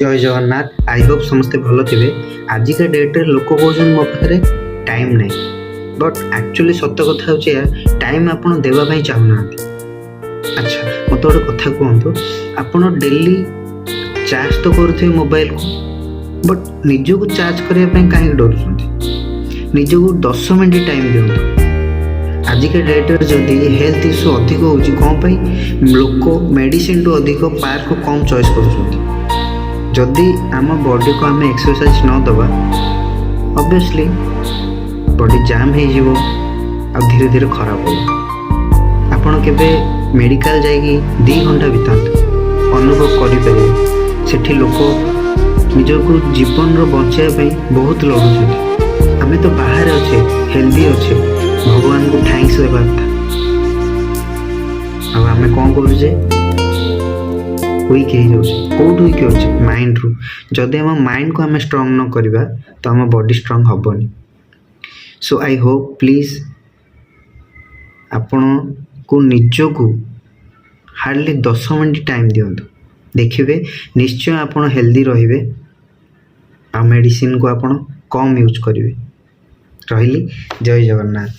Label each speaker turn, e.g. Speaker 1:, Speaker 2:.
Speaker 1: जय Jagannath. I hope समस्ते भल थे। आजिका डेट्रे लोक कहते मो पाखे टाइम ना, बट एक्चुअली सत कथा हूँ टाइम आप देवाई चाहूना। अच्छा मत गोटे कथा कहतु, आप डेली चार्ज तो करुवे मोबाइल को, बट निजक चार्ज करने कहीं डर निजक 10 मिनट टाइम दिंतु। आजिका डेट्रे जदि हेल्थ इश्यू अधिक हो लोक मेडिसिन टू अधिक पार्क को कम चॉइस कर। जदि आम बॉडी को आम एक्सरसाइज न दबा ऑब्वियसली बॉडी जाम हो धीरे धीरे खराब हो। आपड़ के मेडिकल जाइए 2 घंटा बिताते अनुभव करें सेठी लोक निजक जीवन बचाई बहुत लड़ुं। आम तो बाहर अच्छे हेल्दी अच्छे भगवान को थैंक्स देवा आम कौन करुचे वीक हो कौट वीक हो माइंड रू। जदि आम माइंड को आम स्ट्रंग न करवा तो आम बॉडी स्ट्रंग हेनी। सो आई होप प्लीज आपण को निजकू हार्डली 10 मिनट टाइम दिंतु। देखिए निश्चय आप हेल्दी रे आ मेडिसिन को आप कम यूज करेंगे। रही जय जगन्नाथ।